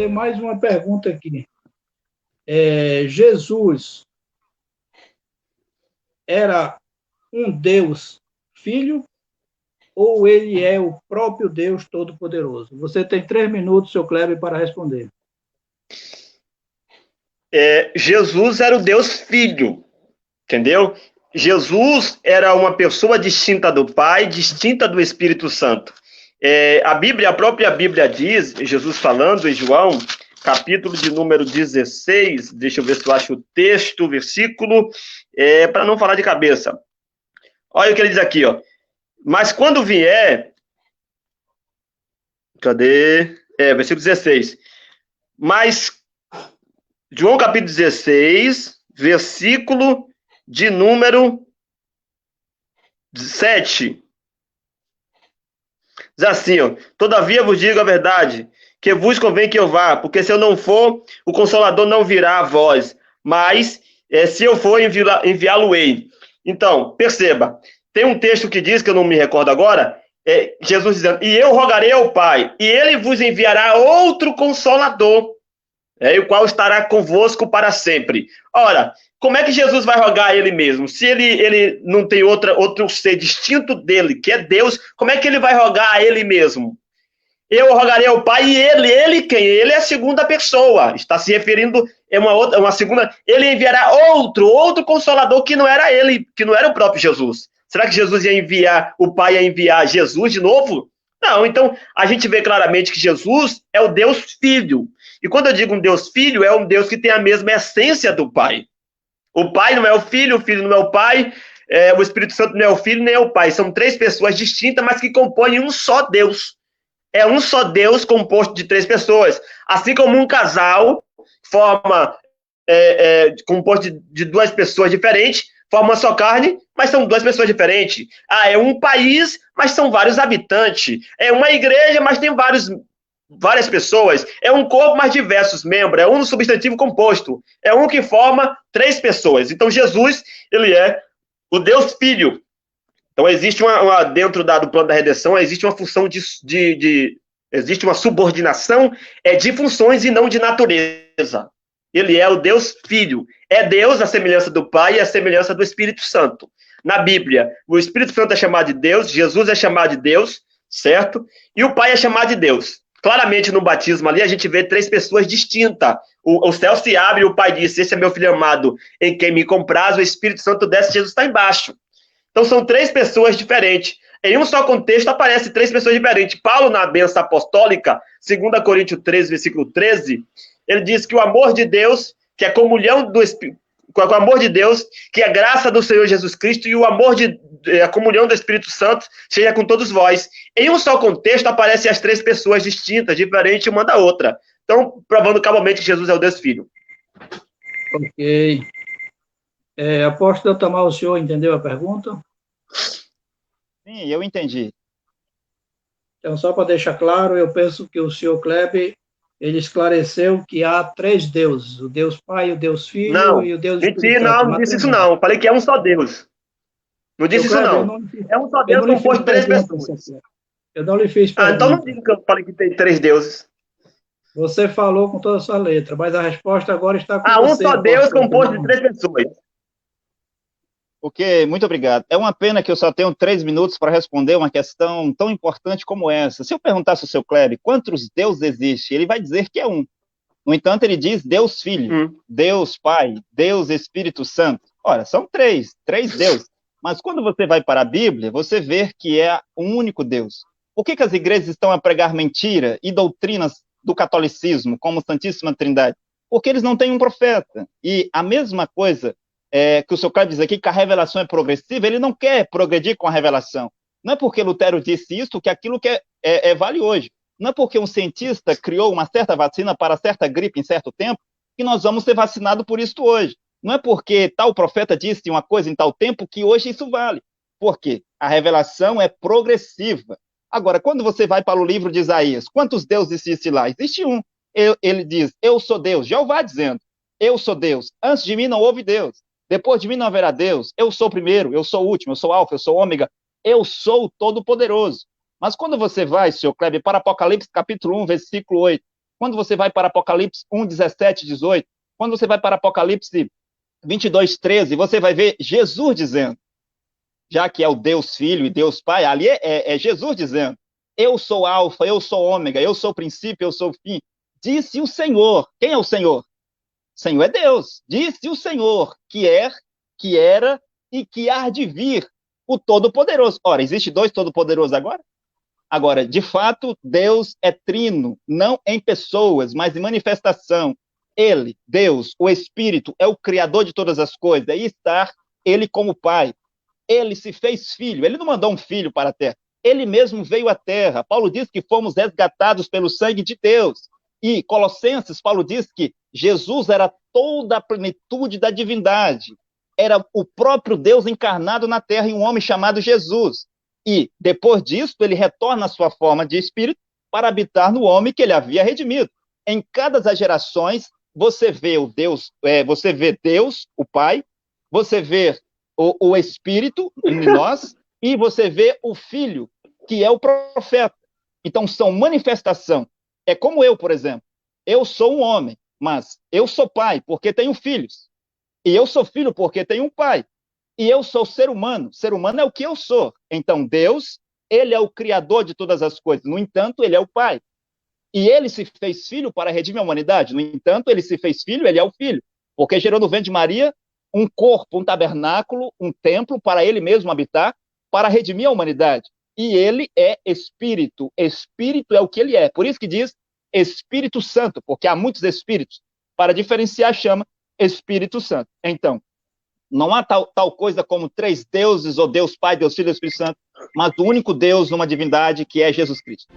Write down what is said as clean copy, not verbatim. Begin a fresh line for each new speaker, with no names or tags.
fazer mais uma pergunta aqui. Jesus era um Deus filho ou ele é o próprio Deus Todo-Poderoso? Você tem 3 minutos, seu Kleber, para responder.
Jesus era o Deus Filho, entendeu? Jesus era uma pessoa distinta do Pai, distinta do Espírito Santo. A própria Bíblia diz, Jesus falando em João, capítulo de número 16, deixa eu ver se eu acho o texto, o versículo, para não falar de cabeça. Olha o que ele diz aqui, ó. Mas quando vier... Cadê? Versículo 16. Mas, João capítulo 16, versículo de número 7. Diz assim, ó. Todavia vos digo a verdade, que vos convém que eu vá, porque se eu não for, o Consolador não virá a vós, mas se eu for, enviá-lo-ei. Então, perceba, tem um texto que diz, que eu não me recordo agora, Jesus dizendo, e eu rogarei ao Pai, e ele vos enviará outro Consolador, o qual estará convosco para sempre. Ora, como é que Jesus vai rogar a ele mesmo? Se ele não tem outro ser distinto dele, que é Deus, como é que ele vai rogar a ele mesmo? Eu rogarei ao Pai, e ele quem? Ele é a segunda pessoa, está se referindo a uma segunda, ele enviará outro Consolador que não era ele, que não era o próprio Jesus. Será que Jesus o Pai ia enviar Jesus de novo? Não, então a gente vê claramente que Jesus é o Deus Filho. E quando eu digo um Deus Filho, é um Deus que tem a mesma essência do Pai. O Pai não é o Filho não é o Pai, o Espírito Santo não é o Filho nem é o Pai. São 3 pessoas distintas, mas que compõem um só Deus. É um só Deus composto de 3 pessoas. Assim como um casal composto de 2 pessoas diferentes, forma uma só carne, mas são 2 pessoas diferentes. É um país, mas são vários habitantes. É uma igreja, mas tem várias pessoas. É um corpo, mas diversos membros. É um substantivo composto. É um que forma 3 pessoas. Então, Jesus, ele é o Deus Filho. Então, existe dentro do plano da redenção, existe uma função existe uma subordinação de funções e não de natureza. Ele é o Deus Filho. É Deus, a semelhança do Pai e a semelhança do Espírito Santo. Na Bíblia, o Espírito Santo é chamado de Deus, Jesus é chamado de Deus, certo? E o Pai é chamado de Deus. Claramente, no batismo ali, a gente vê 3 pessoas distintas. O céu se abre e o Pai diz, esse é meu filho amado, em quem me compraz, o Espírito Santo desce, Jesus está embaixo. Então, são 3 pessoas diferentes. Em um só contexto, aparecem 3 pessoas diferentes. Paulo, na bênção apostólica, 2 Coríntios 13, versículo 13, ele diz que o amor de Deus, que é a comunhão do Espírito, com o amor de Deus, que é a graça do Senhor Jesus Cristo e a comunhão do Espírito Santo seja com todos vós. Em um só contexto, aparecem as 3 pessoas distintas, diferentes uma da outra. Então, provando cabalmente que Jesus é o Deus Filho.
Ok. Apóstolo Tamar, o senhor entendeu a pergunta?
Sim, eu entendi.
Então, só para deixar claro, eu penso que o senhor Kleber, ele esclareceu que há 3 deuses, o Deus Pai, o Deus Filho e o Deus Espírito Santo.
Não disse isso não, falei que é um só Deus. Não disse isso não. É um só Deus composto de 3 pessoas.
Eu não lhe fiz pergunta.
Então não diga que eu falei que tem 3 deuses.
Você falou com toda a sua letra, mas a resposta agora está com
você. Um só Deus composto de 3 pessoas.
Ok, muito obrigado. É uma pena que eu só tenho 3 minutos para responder uma questão tão importante como essa. Se eu perguntasse ao seu Kleber quantos deuses existem, ele vai dizer que é um. No entanto, ele diz Deus Filho, Deus Pai, Deus Espírito Santo. Ora, são 3 deuses. Mas quando você vai para a Bíblia, você vê que é um único Deus. Por que as igrejas estão a pregar mentira e doutrinas do catolicismo, como Santíssima Trindade? Porque eles não têm um profeta. E a mesma coisa que o seu Kleber diz aqui, que a revelação é progressiva, ele não quer progredir com a revelação. Não é porque Lutero disse isso que aquilo que vale hoje. Não é porque um cientista criou uma certa vacina para certa gripe em certo tempo que nós vamos ser vacinados por isso hoje. Não é porque tal profeta disse uma coisa em tal tempo que hoje isso vale. Por quê? A revelação é progressiva. Agora, quando você vai para o livro de Isaías, quantos deuses existem lá? Existe um. Ele diz, eu sou Deus. Jeová dizendo, eu sou Deus. Antes de mim não houve Deus. Depois de mim não haverá Deus. Eu sou o primeiro, eu sou o último, eu sou Alfa, eu sou Ômega. Eu sou o Todo-Poderoso. Mas quando você vai, senhor Kleber, para Apocalipse capítulo 1, versículo 8, Quando você vai para Apocalipse 1, 17, 18, quando você vai para Apocalipse 22, 13, você vai ver Jesus dizendo, já que é o Deus Filho e Deus Pai, ali é Jesus dizendo, eu sou alfa, eu sou ômega, eu sou o princípio, eu sou o fim. Disse o Senhor. Quem é o Senhor? O Senhor é Deus. Disse o Senhor, que era e que há de vir, o Todo-Poderoso. Ora, existe dois Todo-Poderosos agora? Agora, de fato, Deus é trino, não em pessoas, mas em manifestação. Ele, Deus, o Espírito, é o Criador de todas as coisas, aí está ele como Pai. Ele se fez filho, ele não mandou um filho para a terra, ele mesmo veio à terra. Paulo diz que fomos resgatados pelo sangue de Deus. E Colossenses, Paulo diz que Jesus era toda a plenitude da divindade. Era o próprio Deus encarnado na terra em um homem chamado Jesus. E, depois disso, ele retorna à sua forma de espírito para habitar no homem que ele havia redimido. Em cada das gerações, você vê você vê Deus, o Pai, você vê o Espírito em nós, e você vê o Filho, que é o profeta. Então, são manifestação. É como eu, por exemplo. Eu sou um homem, mas eu sou pai porque tenho filhos. E eu sou filho porque tenho um pai. E eu sou ser humano. Ser humano é o que eu sou. Então, Deus, ele é o criador de todas as coisas. No entanto, ele é o pai. E ele se fez filho para redimir a humanidade. No entanto, ele se fez filho, ele é o filho. Porque gerou no ventre de Maria um corpo, um tabernáculo, um templo para ele mesmo habitar, para redimir a humanidade. E ele é Espírito. Espírito é o que ele é. Por isso que diz Espírito Santo, porque há muitos espíritos. Para diferenciar, chama Espírito Santo. Então, não há tal coisa como três deuses, ou Deus Pai, Deus Filho e Deus Espírito Santo, mas o único Deus numa divindade que é Jesus Cristo.